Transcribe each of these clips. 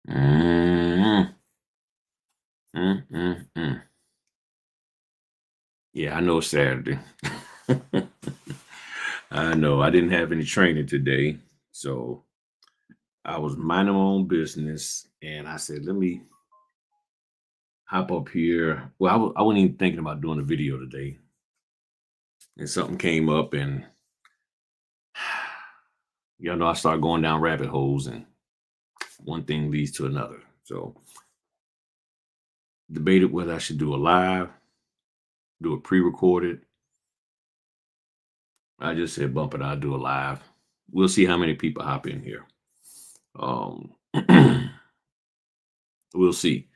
Mm, mm, mm, mm. Yeah, I know it's Saturday. I know I didn't have any training today, so I was minding my own business, and I said, "Let me hop up here." Well, I wasn't even thinking about doing a video today, and something came up, and y'all know I started going down rabbit holes, and one thing leads to another. So, debated whether I should do a live, do a pre-recorded. I just said, "Bump it, I'll do a live." We'll see how many people hop in here. Um, we'll see.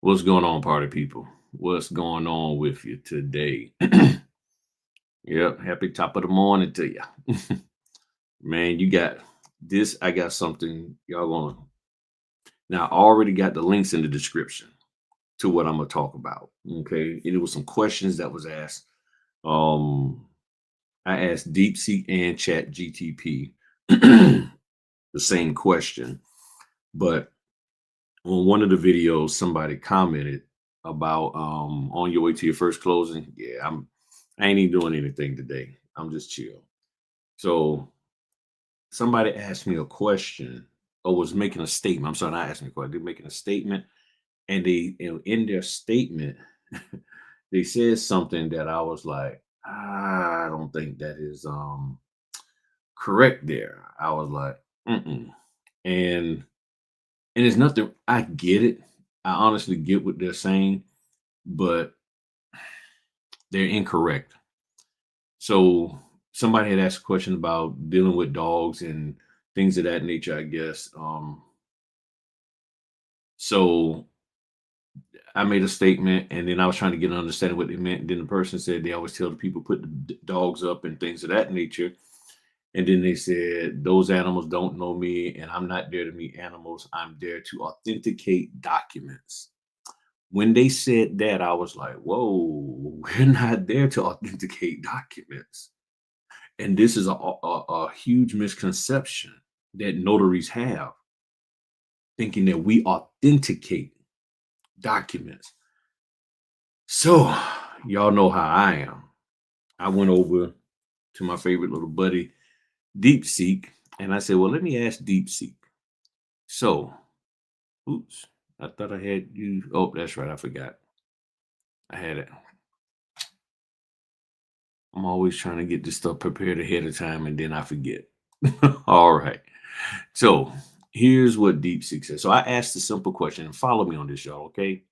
What's going on, party people? What's going on with you today? Yep, happy top of the morning to you. Man, you got this. I got something y'all gonna now. I already got the links in the description to what I'm gonna talk about. Okay. And it was some questions that was asked. Um, I asked DeepSeek and ChatGTP the same question, but on one of the videos, somebody commented about on your way to your first closing. Yeah, I ain't even doing anything today. I'm just chill. So somebody asked me a question or was making a statement. I'm sorry, not asking me a question. They're making a statement, and in their statement, they said something that I was like, I don't think that is correct there. I was like, mm-mm. And and it's nothing. I get it. I honestly get what they're saying, but they're incorrect. So somebody had asked a question about dealing with dogs and things of that nature, I guess. So I made a statement, and then I was trying to get an understanding what they meant. And then the person said they always tell the people put the dogs up and things of that nature. And then they said those animals don't know me, and I'm not there to meet animals. I'm there to authenticate documents. When they said that, I was like, "Whoa, we're not there to authenticate documents." And this is a huge misconception that notaries have, thinking that we authenticate documents. So, y'all know how I am. I went over to my favorite little buddy, DeepSeek, and I said, "Well, let me ask DeepSeek." So, oops, I thought I had you. Oh, that's right, I forgot. I had it. I'm always trying to get this stuff prepared ahead of time, and then I forget. All right. So here's what DeepSeek says. So I asked a simple question, and follow me on this, y'all. Okay.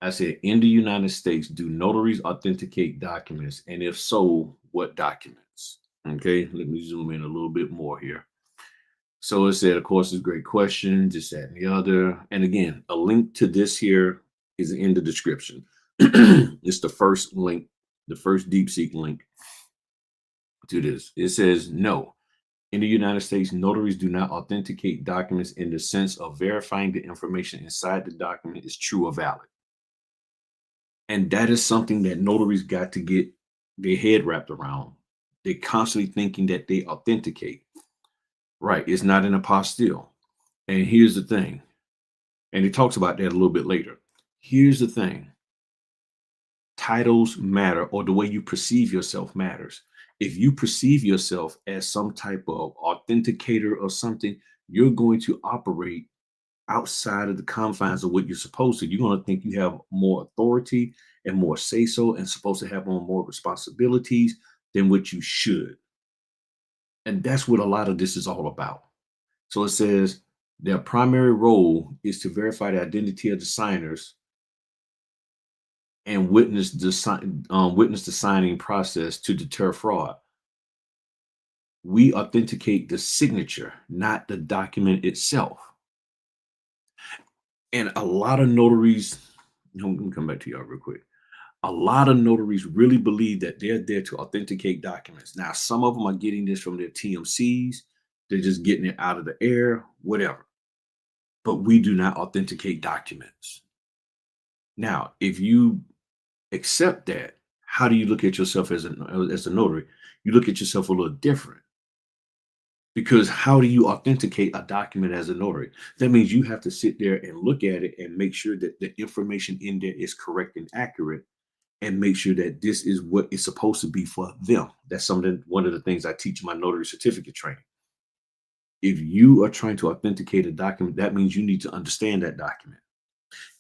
I said, in the United States, do notaries authenticate documents? And if so, what documents? Okay. Let me zoom in a little bit more here. So it said, of course, it's a great question, this, that, and the other. And again, a link to this here is in the description. It's the first link, the first DeepSeek link to this. It says, no. In the United States, notaries do not authenticate documents in the sense of verifying the information inside the document is true or valid. And that is something that notaries got to get their head wrapped around. They're constantly thinking that they authenticate. Right. It's not an apostille. And here's the thing. And he talks about that a little bit later. Here's the thing. Titles matter, or the way you perceive yourself matters. If you perceive yourself as some type of authenticator or something, you're going to operate outside of the confines of what you're supposed to. You're going to think you have more authority and more say so and supposed to have on more responsibilities than what you should. And that's what a lot of this is all about. So it says their primary role is to verify the identity of the signers and witness the signing process to deter fraud. We authenticate the signature, not the document itself. And a lot of notaries, let me come back to y'all real quick. A lot of notaries really believe that they're there to authenticate documents. Now, some of them are getting this from their TMCs, they're just getting it out of the air, whatever. But we do not authenticate documents. Now, if you accept that, how do you look at yourself as a notary? You look at yourself a little different. Because how do you authenticate a document as a notary? That means you have to sit there and look at it and make sure that the information in there is correct and accurate, and make sure that this is what it's supposed to be for them. That's something, one of the things I teach in my notary certificate training. If you are trying to authenticate a document, that means you need to understand that document.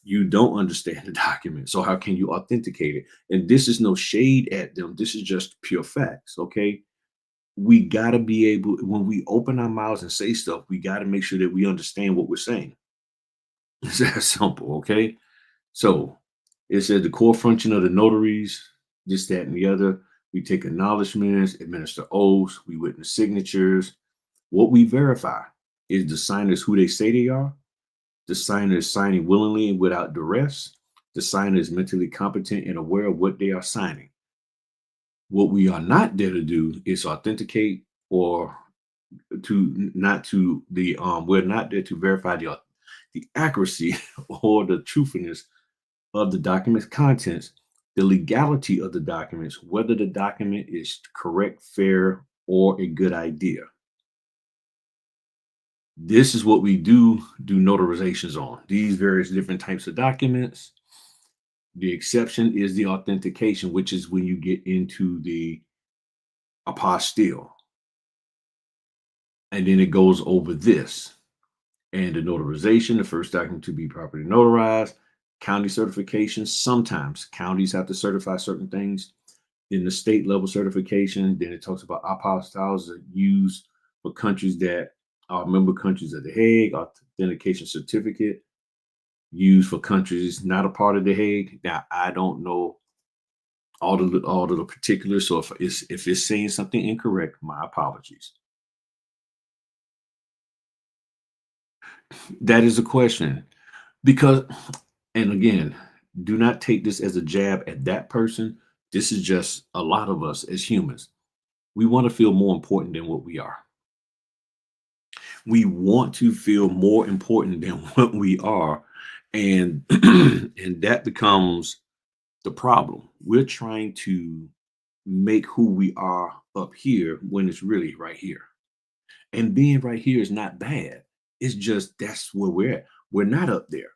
You don't understand the document. So how can you authenticate it? And this is no shade at them. This is just pure facts. Okay. We got to be able, when we open our mouths and say stuff, we got to make sure that we understand what we're saying. It's that simple. Okay. So it said the core function of the notaries, this, that, and the other. We take acknowledgments, administer oaths, we witness signatures. What we verify is the signers who they say they are. The signer is signing willingly and without duress. The signer is mentally competent and aware of what they are signing. What we are not there to do is authenticate, or to not to the we're not there to verify the accuracy or the truthfulness of the document's contents, the legality of the documents, whether the document is correct, fair, or a good idea. This is what we do notarizations on these various different types of documents. The exception is the authentication, which is when you get into the apostille, and then it goes over this. And the notarization, the first document to be properly notarized, county certification. Sometimes counties have to certify certain things. Then the state level certification. Then it talks about apostilles that used for countries that are member countries of the Hague. Authentication certificate used for countries not a part of the Hague. Now I don't know all of the particulars. So if it's saying something incorrect, my apologies. That is a question. Because, and again, do not take this as a jab at that person. This is just a lot of us as humans. We want to feel more important than what we are. We want to feel more important than what we are. And and that becomes the problem. We're trying to make who we are up here when it's really right here. And being right here is not bad. It's just that's where we're at. We're not up there.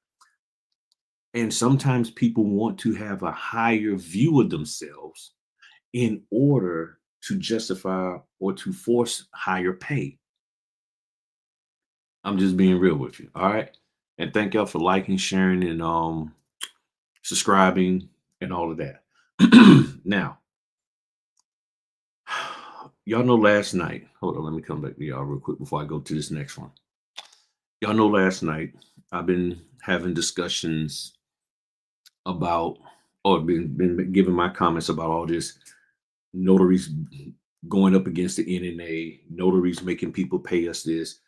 And sometimes people want to have a higher view of themselves in order to justify or to force higher pay. I'm just being real with you. All right. And thank y'all for liking, sharing, and subscribing and all of that. Now, y'all know last night. Hold on, let me come back to y'all real quick before I go to this next one. Y'all know last night I've been having discussions about, or been giving my comments about all this notaries going up against the NNA, notaries making people pay us this,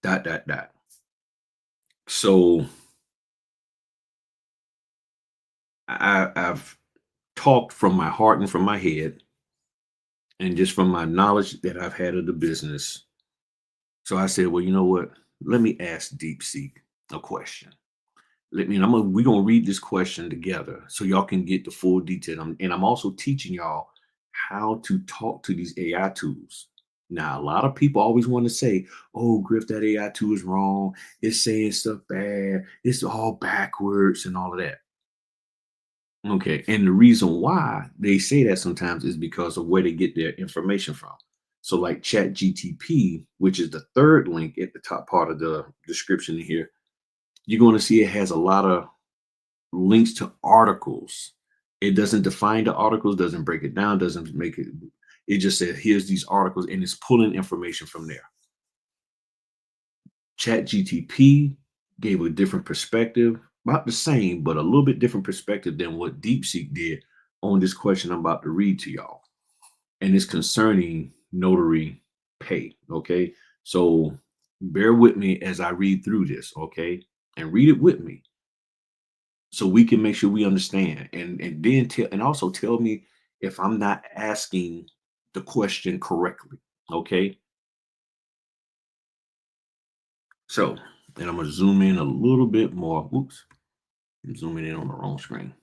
dot, dot, dot. So I've talked from my heart and from my head, and just from my knowledge that I've had of the business. So I said, well, you know what? Let me ask DeepSeek a question. We're gonna read this question together so y'all can get the full detail. And I'm also teaching y'all how to talk to these AI tools. Now, a lot of people always want to say, "Oh, Griff, that AI tool is wrong. It's saying stuff bad. It's all backwards and all of that." Okay, and the reason why they say that sometimes is because of where they get their information from. So, like ChatGTP, which is the third link at the top part of the description here, you're going to see it has a lot of links to articles. It doesn't define the articles, doesn't break it down, doesn't make it. It just says here's these articles, and it's pulling information from there. ChatGTP gave a different perspective, about the same, but a little bit different perspective than what DeepSeek did on this question I'm about to read to y'all. And it's concerning notary pay. Okay. So bear with me as I read through this. Okay. And read it with me so we can make sure we understand, and then tell, and also tell me if I'm not asking the question correctly. Okay. So, and I'm gonna zoom in a little bit more. Oops, I'm zooming in on the wrong screen.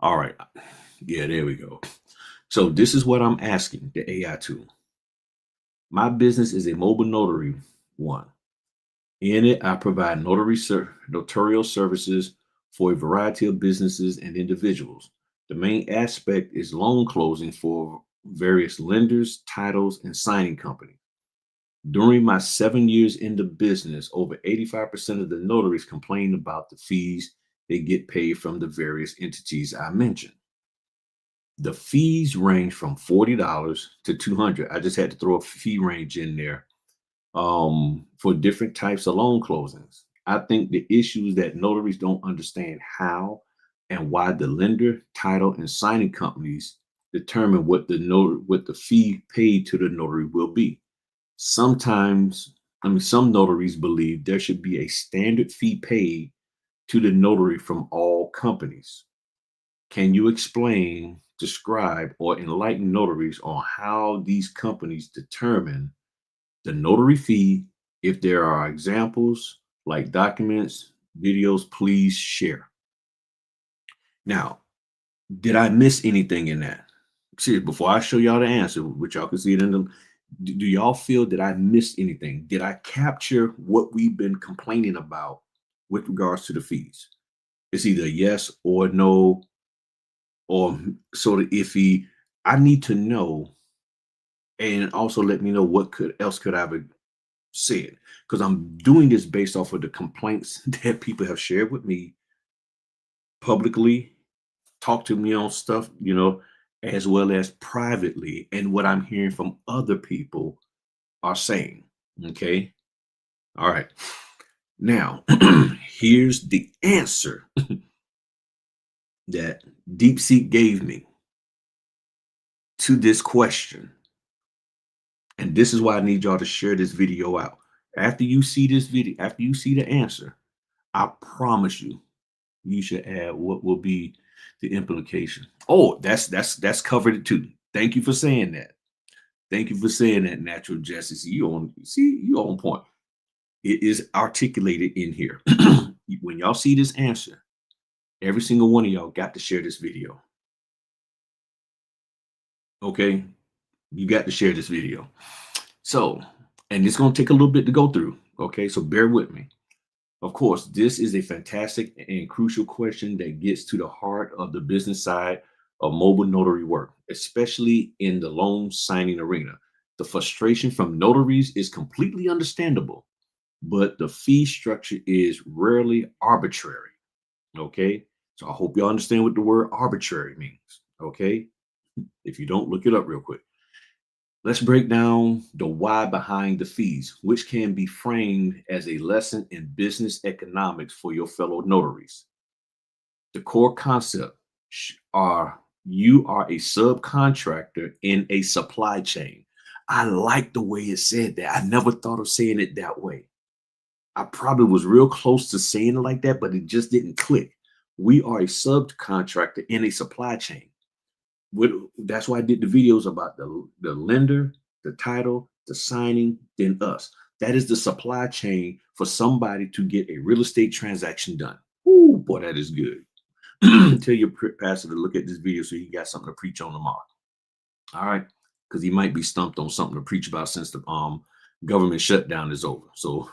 All right. Yeah, there we go. So this is what I'm asking the AI tool. My business is a mobile notary one. In it, I provide notarial services for a variety of businesses and individuals. The main aspect is loan closing for various lenders, titles, and signing companies. During my 7 years in the business, over 85% of the notaries complain about the fees they get paid from the various entities I mentioned. The fees range from $40 to $200. I just had to throw a fee range in there for different types of loan closings. I think the issue is that notaries don't understand how and why the lender, title, and signing companies determine what the fee paid to the notary will be. Sometimes, some notaries believe there should be a standard fee paid to the notary from all companies. Can you explain, describe, or enlighten notaries on how these companies determine the notary fee? If there are examples like documents, videos, please share. Now, did I miss anything in that? See, before I show y'all the answer, which y'all can see it in the, do y'all feel that I missed anything? Did I capture what we've been complaining about with regards to the fees? It's either yes or no, or sort of iffy. I need to know, and also let me know what could I have said, because I'm doing this based off of the complaints that people have shared with me publicly, talk to me on stuff, as well as privately, and what I'm hearing from other people are saying. Okay. All right. Now, here's the answer that DeepSeek gave me to this question. And this is why I need y'all to share this video out. After you see this video, after you see the answer, I promise you, you should add what will be the implication. Oh, that's covered it too. Thank you for saying that. Thank you for saying that, Natural Justice. You on point. It is articulated in here. When y'all see this answer, every single one of y'all got to share this video. Okay, you got to share this video. So, and it's going to take a little bit to go through. Okay, so bear with me. Of course, this is a fantastic and crucial question that gets to the heart of the business side of mobile notary work, especially in the loan signing arena. The frustration from notaries is completely understandable, but the fee structure is rarely arbitrary. Okay, so I hope you understand what the word arbitrary means. Okay, if you don't, look it up real quick. Let's break down the why behind the fees, which can be framed as a lesson in business economics for your fellow notaries. The core concept are you are a subcontractor in a supply chain. I like the way it said that. I never thought of saying it that way. I probably was real close to saying it like that, but it just didn't click. We are a subcontractor in a supply chain. That's why I did the videos about the lender, the title, the signing, then us. That is the supply chain for somebody to get a real estate transaction done. Ooh, boy, that is good. Tell your pastor to look at this video so he got something to preach on tomorrow. All right, because he might be stumped on something to preach about since the government shutdown is over. So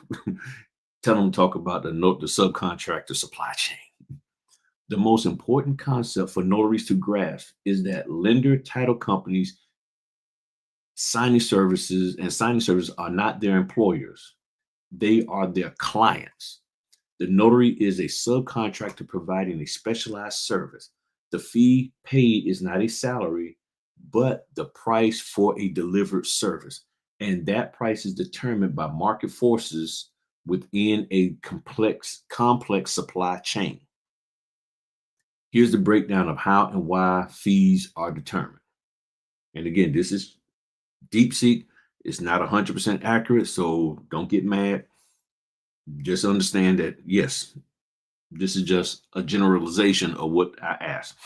tell him to talk about the subcontractor supply chain. The most important concept for notaries to grasp is that lender, title companies, signing services are not their employers. They are their clients. The notary is a subcontractor providing a specialized service. The fee paid is not a salary, but the price for a delivered service. And that price is determined by market forces within a complex supply chain. Here's the breakdown of how and why fees are determined. And again, this is DeepSeek. It's not 100% accurate, so don't get mad. Just understand that, yes, this is just a generalization of what I asked.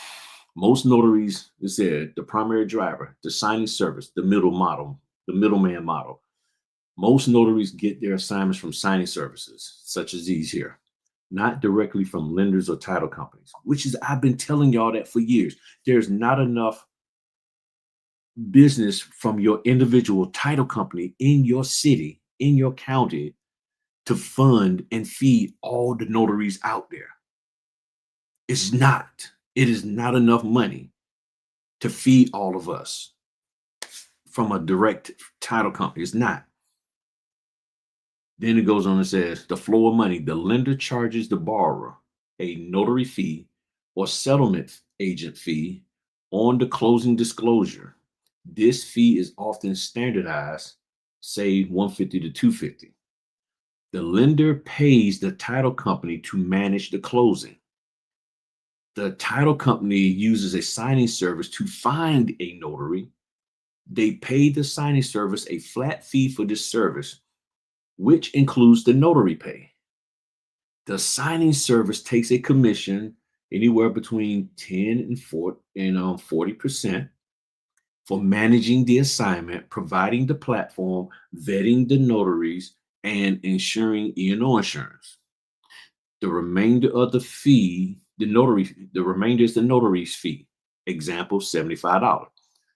Most notaries, it said, the primary driver, the signing service, the middleman model. Most notaries get their assignments from signing services, such as these here, not directly from lenders or title companies, which is, I've been telling y'all that for years. There's not enough business from your individual title company in your city, in your county, to fund and feed all the notaries out there. It's not. It is not enough money to feed all of us from a direct title company. It's not. Then it goes on and says the flow of money. The lender charges the borrower a notary fee or settlement agent fee on the closing disclosure. This fee is often standardized, say 150 to 250. The lender pays the title company to manage the closing. The title company uses a signing service to find a notary. They pay the signing service a flat fee for this service, which includes the notary pay. The signing service takes a commission anywhere between 10 and 40% for managing the assignment, providing the platform, vetting the notaries, and ensuring E&O insurance. The remainder of the fee, the remainder is the notary's fee. Example, $75.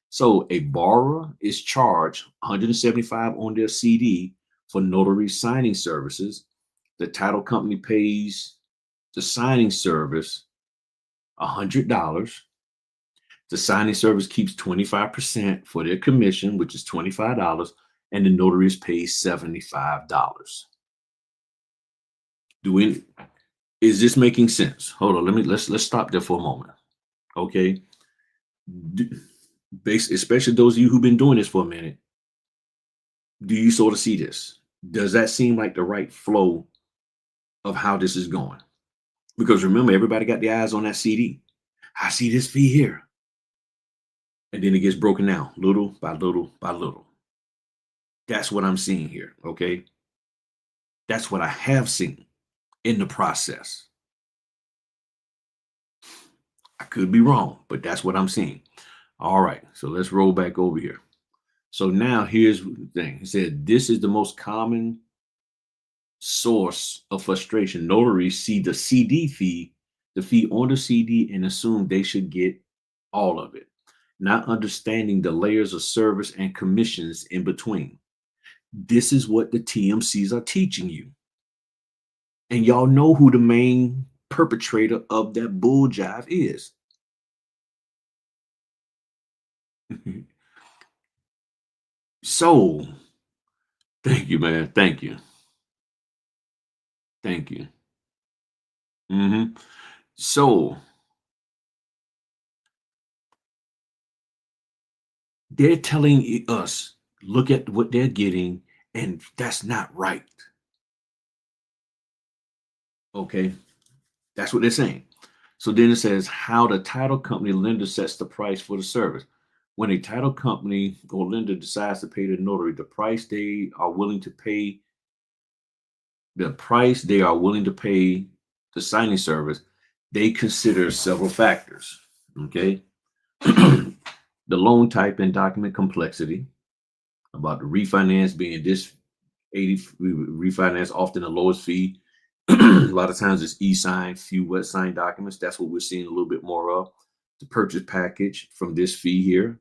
So a borrower is charged $175 on their CD for notary signing services. The title company pays the signing service $100. The signing service keeps 25% for their commission, which is $25, and the notary is paid $75. Is this making sense? Hold on, let's stop there for a moment. Okay. Especially those of you who've been doing this for a minute, do you sort of see this? Does that seem like the right flow of how this is going? Because remember, everybody got their eyes on that CD. I see this fee here. And then it gets broken down little by little by little. That's what I'm seeing here. Okay. That's what I have seen in the process. I could be wrong, but that's what I'm seeing. All right. So let's roll back over here. So now here's the thing. He said, this is the most common source of frustration. Notaries see the CD fee, the fee on the CD, and assume they should get all of it, not understanding the layers of service and commissions in between. This is what the TMCs are teaching you. And y'all know who the main perpetrator of that bull jive is. So, thank you, man. Thank you. Thank you. So, they're telling us, look at what they're getting, and that's not right. Okay. That's what they're saying. So then it says how the title company lender sets the price for the service. When a title company or lender decides to pay the notary, the price they are willing to pay the signing service, they consider several factors. Okay. The loan type and document complexity, about the refinance being this 80 refinance, often the lowest fee. A lot of times it's e-sign, few wet sign documents. That's what we're seeing a little bit more of. The purchase package from this fee here.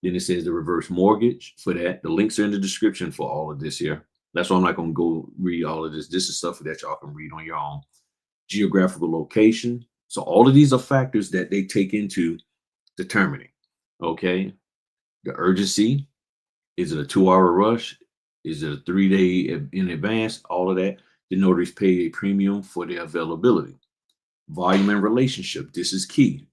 Then it says the reverse mortgage for that. The links are in the description for all of this here. That's why I'm not going to go read all of this. This is stuff that y'all can read on your own. Geographical location. So all of these are factors that they take into determining. Okay. The urgency. Is it a 2-hour rush? Is it a 3-day in advance? All of that. The notaries pay a premium for their availability. Volume and relationship. This is key.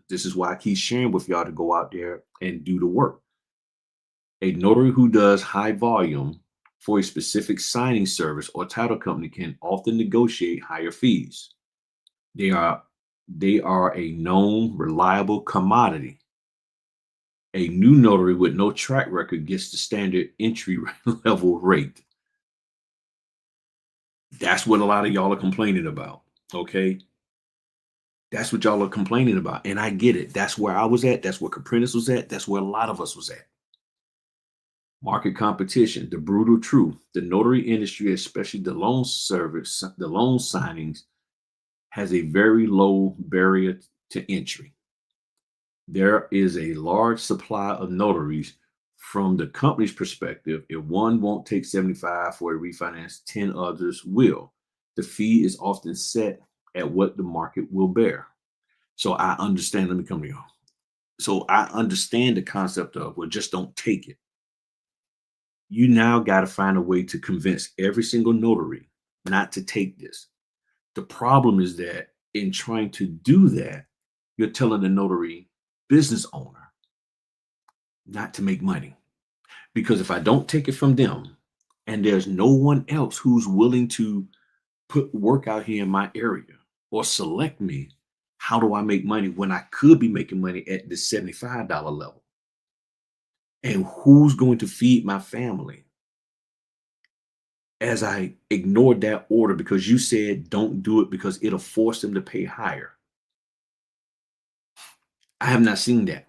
This is why I keep sharing with y'all to go out there and do the work. A notary who does high volume for a specific signing service or title company can often negotiate higher fees. They are a known, reliable commodity. A new notary with no track record gets the standard entry level rate. That's what a lot of y'all are complaining about. Okay. That's what y'all are complaining about. And I get it. That's where I was at. That's where Caprinas was at. That's where a lot of us was at. Market competition, the brutal truth. The notary industry, especially the loan service, the loan signings, has a very low barrier to entry. There is a large supply of notaries. From the company's perspective, if one won't take 75 for a refinance, 10 others will. The fee is often set at what the market will bear. So I understand. Let me come to you. So I understand the concept of, well, just don't take it. You now got to find a way to convince every single notary not to take this. The problem is that in trying to do that, you're telling the notary business owner not to make money. Because if I don't take it from them and there's no one else who's willing to put work out here in my area or select me, how do I make money when I could be making money at the $75 level? And who's going to feed my family as I ignored that order because you said don't do it because it'll force them to pay higher? I have not seen that.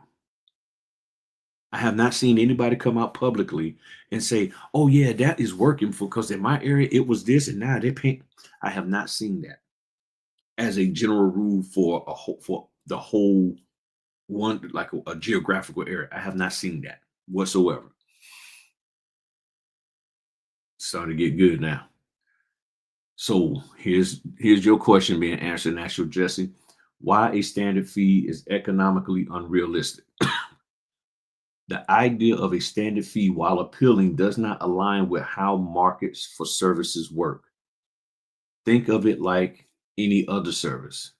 I have not seen anybody come out publicly and say, "Oh yeah, that is working for because in my area it was this and now they're paying." I have not seen that as a general rule for the whole one like a geographical area. I have not seen that whatsoever. Starting to get good now. So here's your question being answered, National Jesse. Why a standard fee is economically unrealistic. The idea of a standard fee, while appealing, does not align with how markets for services work. Think of it like any other service.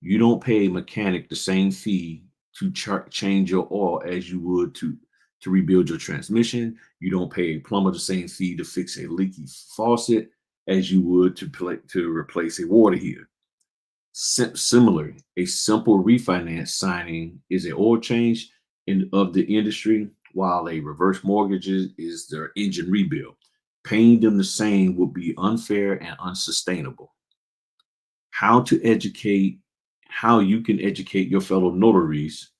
You don't pay a mechanic the same fee to change your oil as you would to rebuild your transmission. You don't pay a plumber the same fee to fix a leaky faucet as you would to replace a water heater. Similarly, a simple refinance signing is an oil change of the industry, while a reverse mortgage is their engine rebuild. Paying them the same would be unfair and unsustainable. How to educate, how you can educate your fellow notaries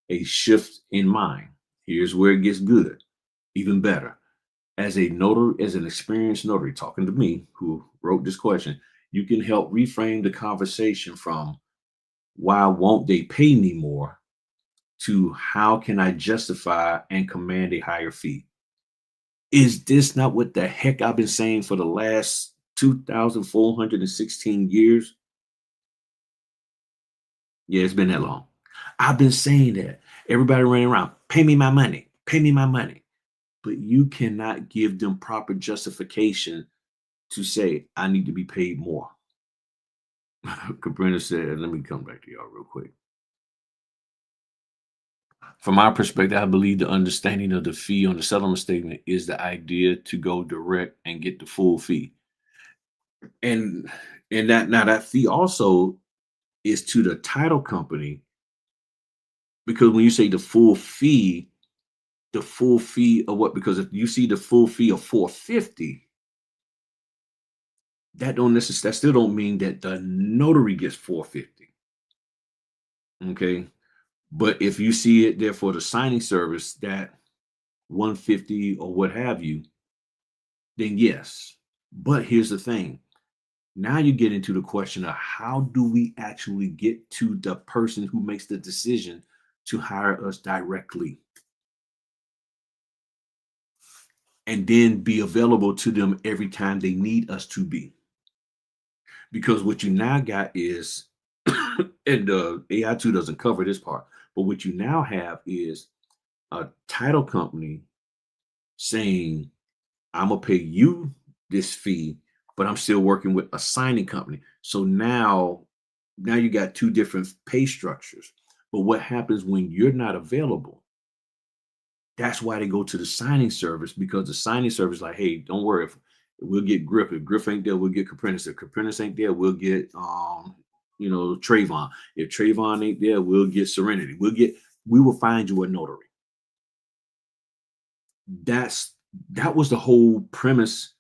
a shift in mind. Here's where it gets good, even better. As a notary, as an experienced notary, talking to me who wrote this question, you can help reframe the conversation from why won't they pay me more to how can I justify and command a higher fee? Is this not what the heck I've been saying for the last 2,416 years? Yeah, it's been that long. I've been saying that. Everybody running around, pay me my money, pay me my money. But you cannot give them proper justification to say, I need to be paid more. Cabrina said, let me come back to y'all real quick. From my perspective, I believe the understanding of the fee on the settlement statement is the idea to go direct and get the full fee. And that now that fee also is to the title company because when you say the full fee of what? Because if you see the full fee of 450, that still don't mean that the notary gets 450. Okay. But if you see it there for the signing service that 150 or what have you, then yes. But here's the thing. Now you get into the question of how do we actually get to the person who makes the decision to hire us directly and then be available to them every time they need us to be. Because what you now got is, and the AI2 doesn't cover this part, but what you now have is a title company saying, I'm gonna pay you this fee, but I'm still working with a signing company. So now you got two different pay structures. But what happens when you're not available? That's why they go to the signing service because the signing service, like, hey, don't worry, if we'll get Griff. If Griff ain't there, we'll get Caprentice. If Caprentice ain't there, we'll get Trayvon. If Trayvon ain't there, we'll get Serenity. We will find you a notary. That's that was the whole premise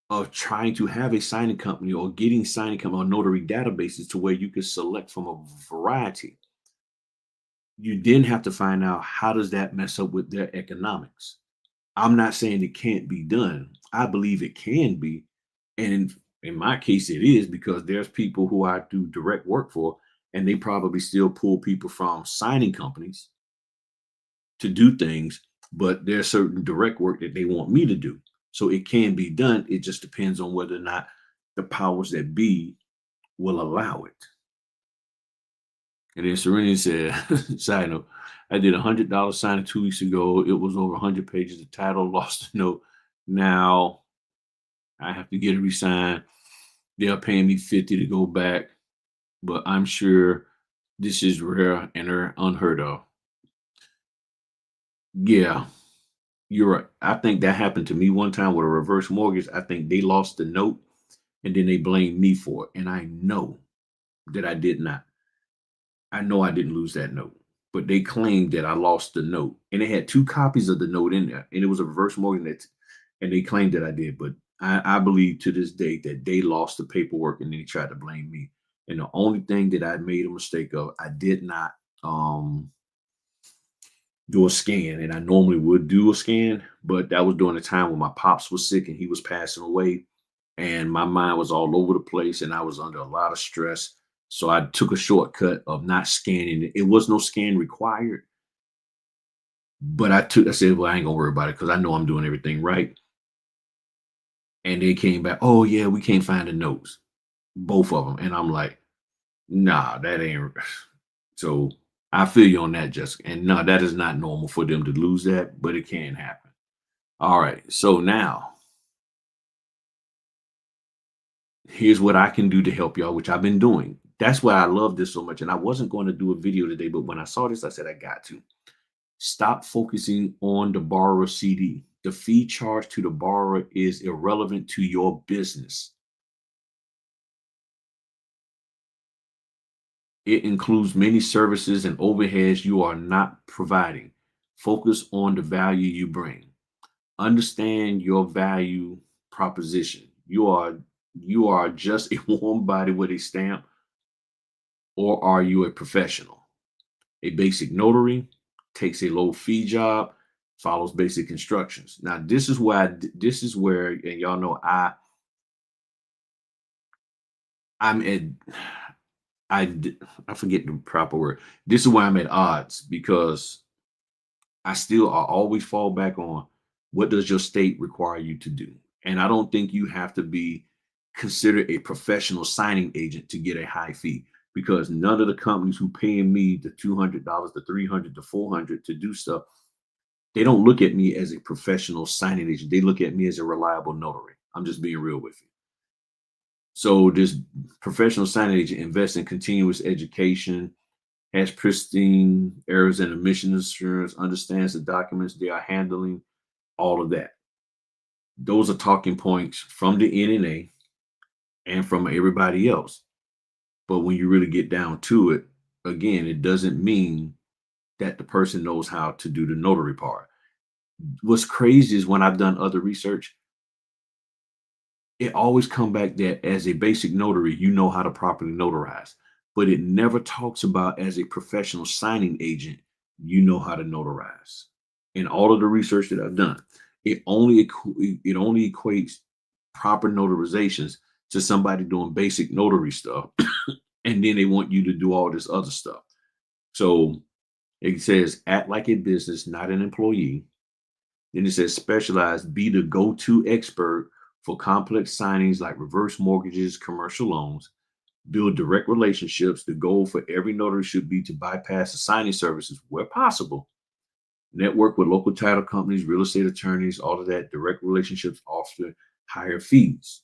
of trying to have a signing company or getting signing company or notary databases to where you could select from a variety. You then have to find out how does that mess up with their economics. I'm not saying it can't be done. I believe it can be. And in my case, it is because there's people who I do direct work for, and they probably still pull people from signing companies to do things, but there's certain direct work that they want me to do. So it can be done. It just depends on whether or not the powers that be will allow it. And then Serenity said, side note, I did $100 signing 2 weeks ago. It was over 100 pages. The title lost the note. Now I have to get it re-signed. They're paying me 50 to go back, but I'm sure this is rare and unheard of. Yeah, you're right. I think that happened to me one time with a reverse mortgage. I think they lost the note and then they blamed me for it. And I know that I did not. I know I didn't lose that note, but they claimed that I lost the note. And they had two copies of the note in there. And it was a reverse mortgage. And they claimed that I did. But I believe to this day that they lost the paperwork and then they tried to blame me. And the only thing that I made a mistake of, I did not do a scan, and I normally would do a scan, but that was during the time when my pops was sick and he was passing away, and my mind was all over the place, and I was under a lot of stress. So I took a shortcut of not scanning it. It was no scan required, but I said, well, I ain't gonna worry about it because I know I'm doing everything right. And they came back, oh yeah, we can't find the notes, both of them, and I'm like, nah, that ain't. So I feel you on that, Jessica. And no, that is not normal for them to lose that, but it can happen. All right. So now here's what I can do to help y'all, which I've been doing. That's why I love this so much. And I wasn't going to do a video today, but when I saw this, I said, I got to stop focusing on the borrower CD. The fee charged to the borrower is irrelevant to your business. It includes many services and overheads you are not providing. Focus on the value you bring. Understand your value proposition. You are just a warm body with a stamp, or are you a professional? A basic notary takes a low fee job, follows basic instructions. Now, this is where, and y'all know I'm at I forget the proper word. This is why I'm at odds because I always fall back on what does your state require you to do? And I don't think you have to be considered a professional signing agent to get a high fee because none of the companies who paying me the $200, the 300, the 400 to do stuff, they don't look at me as a professional signing agent. They look at me as a reliable notary. I'm just being real with you. So this professional signing agent invests in continuous education, has pristine errors and emission insurance, understands the documents they are handling, all of that. Those are talking points from the NNA and from everybody else. But when you really get down to it, again, it doesn't mean that the person knows how to do the notary part. What's crazy is when I've done other research, it always come back that as a basic notary, you know how to properly notarize, but it never talks about as a professional signing agent, you know how to notarize. In all of the research that I've done, it only equates proper notarizations to somebody doing basic notary stuff, and then they want you to do all this other stuff. So it says act like a business, not an employee. Then it says specialize, be the go-to expert for complex signings like reverse mortgages, commercial loans, build direct relationships. The goal for every notary should be to bypass the signing services where possible. Network with local title companies, real estate attorneys, all of that. Direct relationships offer higher fees.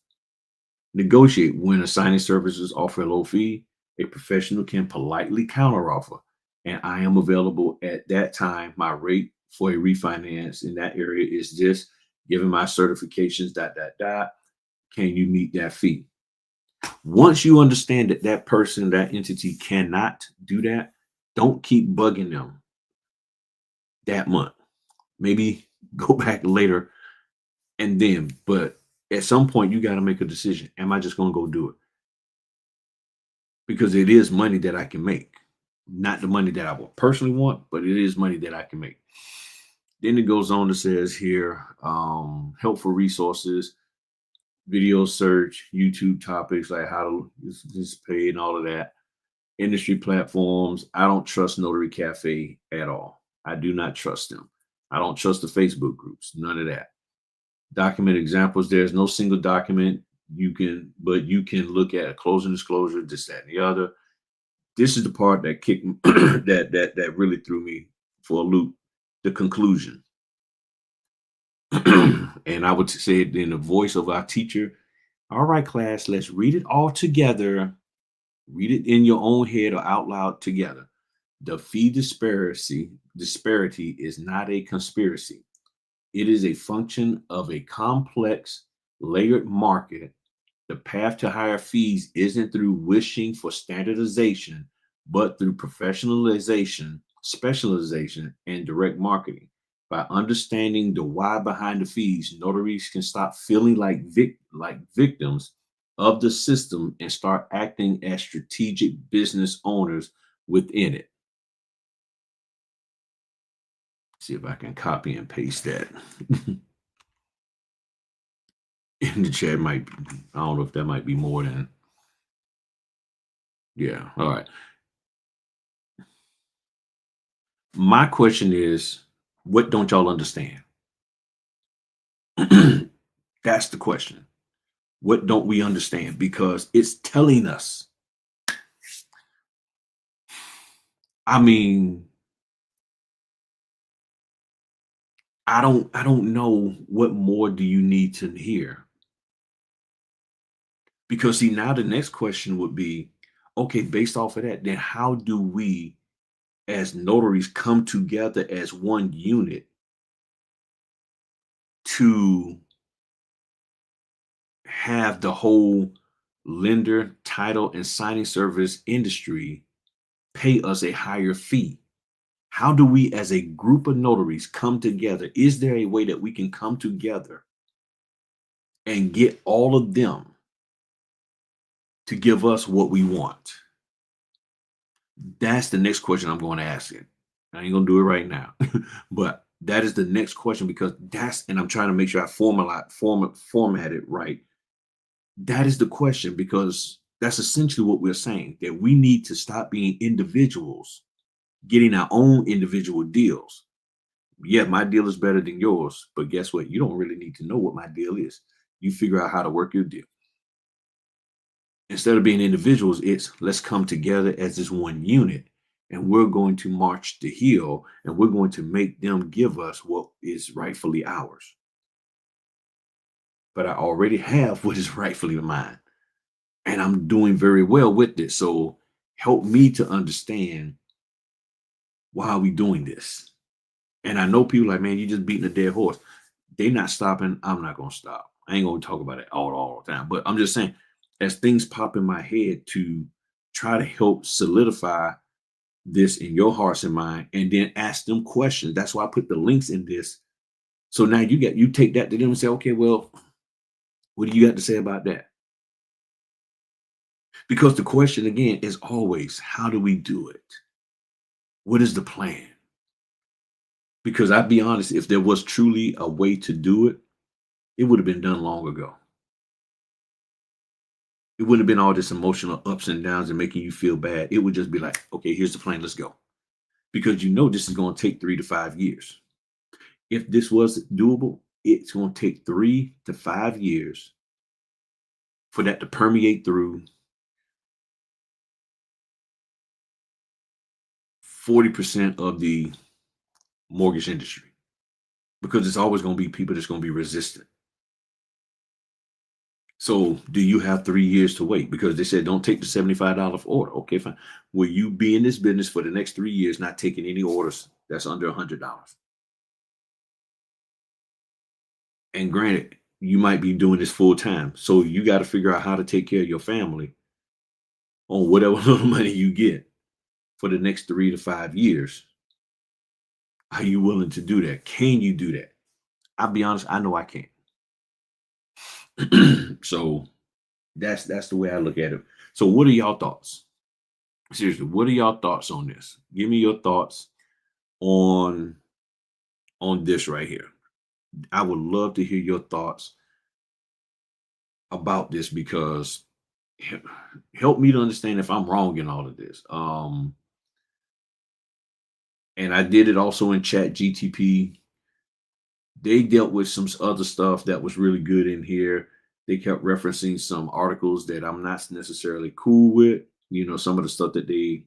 Negotiate when a signing services offer a low fee. A professional can politely counteroffer, and I am available at that time. My rate for a refinance in that area is this. Given my certifications, dot dot dot. Can you meet that fee? Once you understand that that person, that entity cannot do that, don't keep bugging them that month. Maybe go back later and then, but at some point you got to make a decision. Am I just going to go do it? Because it is money that I can make. Not the money that I will personally want, but it is money that I can make. Then it goes on to says here, helpful resources, video search, YouTube topics like how to this pay and all of that. industry platforms. I don't trust Notary Cafe at all. I do not trust them. I don't trust the Facebook groups. None of that. Document examples. There's no single document but you can look at a closing disclosure, this, that, and the other. This is the part that kicked that really threw me for a loop. The conclusion. And I would say it in the voice of our teacher. All right, class, let's read it all together. Read it in your own head or out loud together. The fee disparity is not a conspiracy. It is a function of a complex, layered market. The path to higher fees isn't through wishing for standardization, but through professionalization, specialization, and direct marketing. By understanding the why behind the fees, notaries can stop feeling like victims of the system and start acting as strategic business owners within it. See if I can copy and paste that in the chat. Might I don't know if that might be more than yeah. All right. My question is, what don't y'all understand? That's the question. What don't we understand? Because it's telling us. I mean, I don't know what more do you need to hear. Because see, now the next question would be, okay, based off of that, then how do we as notaries come together as one unit to have the whole lender, title, and signing service industry pay us a higher fee? How do we, as a group of notaries, come together? Is there a way that we can come together and get all of them to give us what we want? That's the next question I'm going to ask it. I ain't gonna do it right now, but that is the next question because and I'm trying to make sure I format it right. That is the question because that's essentially what we're saying, that we need to stop being individuals, getting our own individual deals. Yeah, my deal is better than yours, but guess what? You don't really need to know what my deal is. You figure out how to work your deal. Instead of being individuals, it's let's come together as this one unit and we're going to march the hill and we're going to make them give us what is rightfully ours. But I already have what is rightfully mine and I'm doing very well with it. So help me to understand, why are we doing this? And I know people like, man, you just beating a dead horse. They're not stopping. I'm not going to stop. I ain't going to talk about it all the time. But I'm just saying, as things pop in my head to try to help solidify this in your hearts and mind, and then ask them questions. That's why I put the links in this. So now you take that to them and say, okay, well, what do you got to say about that? Because the question again is always, how do we do it? What is the plan? Because I'd be honest, if there was truly a way to do it, it would have been done long ago. It wouldn't have been all this emotional ups and downs and making you feel bad. It would just be like, okay, here's the plan, let's go. Because you know this is going to take 3 to 5 years. If this was doable, it's going to take 3 to 5 years for that to permeate through 40% of the mortgage industry. Because it's always going to be people that's going to be resistant. So do you have 3 years to wait? Because they said don't take the $75 order. Okay, fine. Will you be in this business for the next 3 years, not taking any orders that's under $100? And granted, you might be doing this full time. So you got to figure out how to take care of your family on whatever little money you get for the next 3 to 5 years. Are you willing to do that? Can you do that? I'll be honest, I know I can't. So that's the way I look at it. So what are y'all thoughts? Seriously, what are y'all thoughts on this? Give me your thoughts on this right here. I would love to hear your thoughts about this because he- help me to understand if I'm wrong in all of this. And I did it also in Chat GTP. They dealt with some other stuff that was really good in here. They kept referencing some articles that I'm not necessarily cool with. Some of the stuff that they,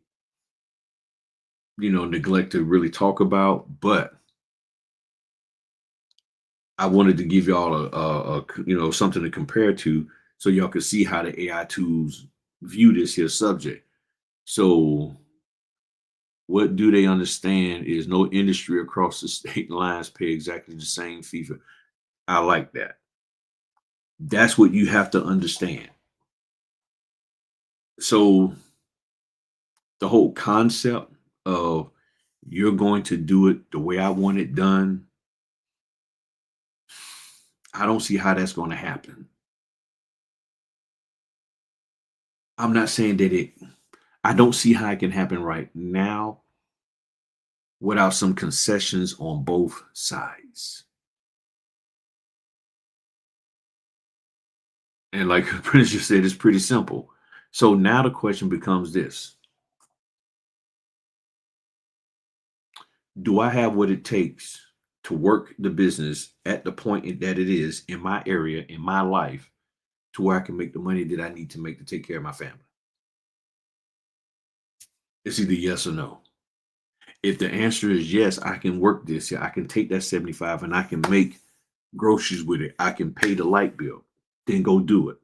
neglect to really talk about. But I wanted to give y'all something to compare to, so y'all could see how the AI tools view this here subject. So what do they understand is no industry across the state lines pay exactly the same fee for. I like that. That's what you have to understand. So the whole concept of you're going to do it the way I want it done, I don't see how that's going to happen. I'm not saying that I don't see how it can happen right now without some concessions on both sides. And like Prince just said, it's pretty simple. So now the question becomes this: do I have what it takes to work the business at the point that it is in my area, in my life, to where I can make the money that I need to make to take care of my family? It's either yes or no. If the answer is yes, I can work this. Yeah, I can take that 75 and I can make groceries with it. I can pay the light bill. Then go do it.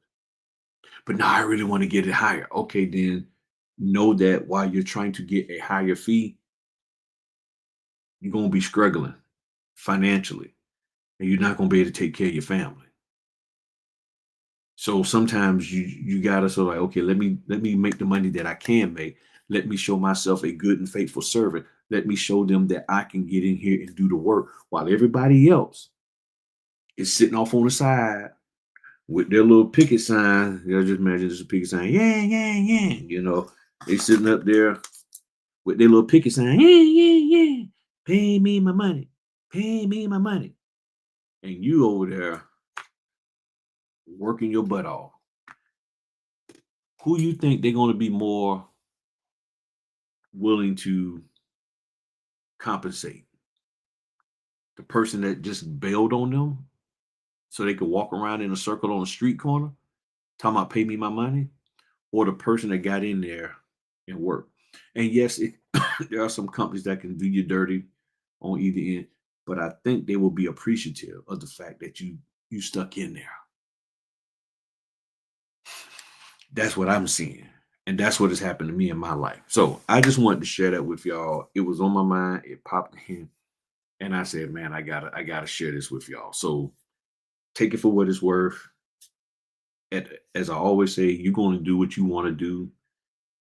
But now I really want to get it higher. Okay, then know that while you're trying to get a higher fee, you're going to be struggling financially and you're not going to be able to take care of your family. So sometimes you gotta sort of like, okay, let me make the money that I can make. Let me show myself a good and faithful servant. Let me show them that I can get in here and do the work while everybody else is sitting off on the side with their little picket sign. Just imagine this a picket sign. Yeah, yeah, yeah. They sitting up there with their little picket sign. Yeah, yeah, yeah. Pay me my money. Pay me my money. And you over there working your butt off. Who you think they're going to be more willing to compensate? The person that just bailed on them so they could walk around in a circle on a street corner talking about pay me my money, or the person that got in there and worked? And yes, there are some companies that can do you dirty on either end, but I think they will be appreciative of the fact that you stuck in there. That's what I'm seeing. And that's what has happened to me in my life. So I just wanted to share that with y'all. It was on my mind. It popped in. And I said, man, I gotta share this with y'all. So take it for what it's worth. As I always say, you're going to do what you want to do.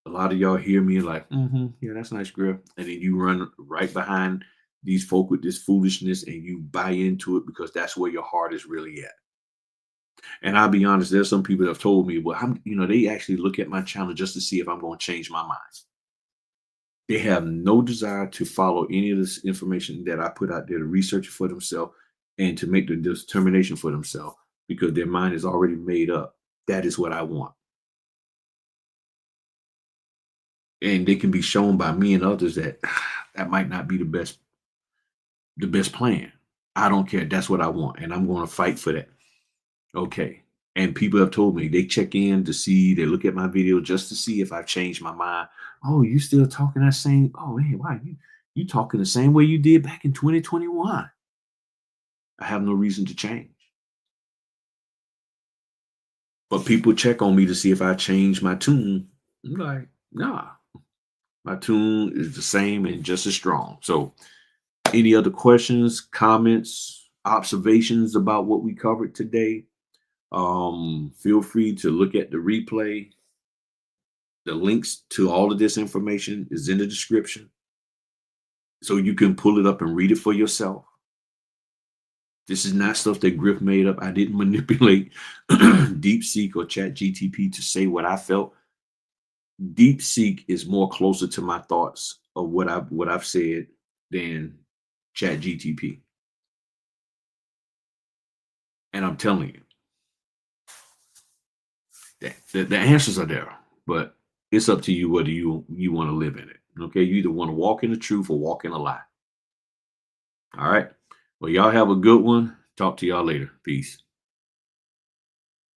A lot of y'all hear me like, yeah, that's nice, girl. And then you run right behind these folk with this foolishness and you buy into it because that's where your heart is really at. And I'll be honest, there's some people that have told me, well, they actually look at my channel just to see if I'm going to change my mind. They have no desire to follow any of this information that I put out there to research it for themselves and to make the determination for themselves because their mind is already made up. That is what I want. And they can be shown by me and others that that might not be the best plan. I don't care. That's what I want. And I'm going to fight for that. Okay. And people have told me they check in to see, they look at my video just to see if I've changed my mind. Oh, you still talking that same? Oh, hey, why you talking the same way you did back in 2021? I have no reason to change. But people check on me to see if I change my tune. I'm like, nah, my tune is the same and just as strong. So, any other questions, comments, observations about what we covered today? Feel free to look at the replay. The links to all of this information is in the description. So you can pull it up and read it for yourself. This is not stuff that Griff made up. I didn't manipulate DeepSeek or ChatGTP to say what I felt. DeepSeek is more closer to my thoughts of what I've said than ChatGTP. And I'm telling you, The answers are there, but it's up to you whether you want to live in it. Okay, you either want to walk in the truth or walk in a lie. All right. Well, y'all have a good one. Talk to y'all later. Peace.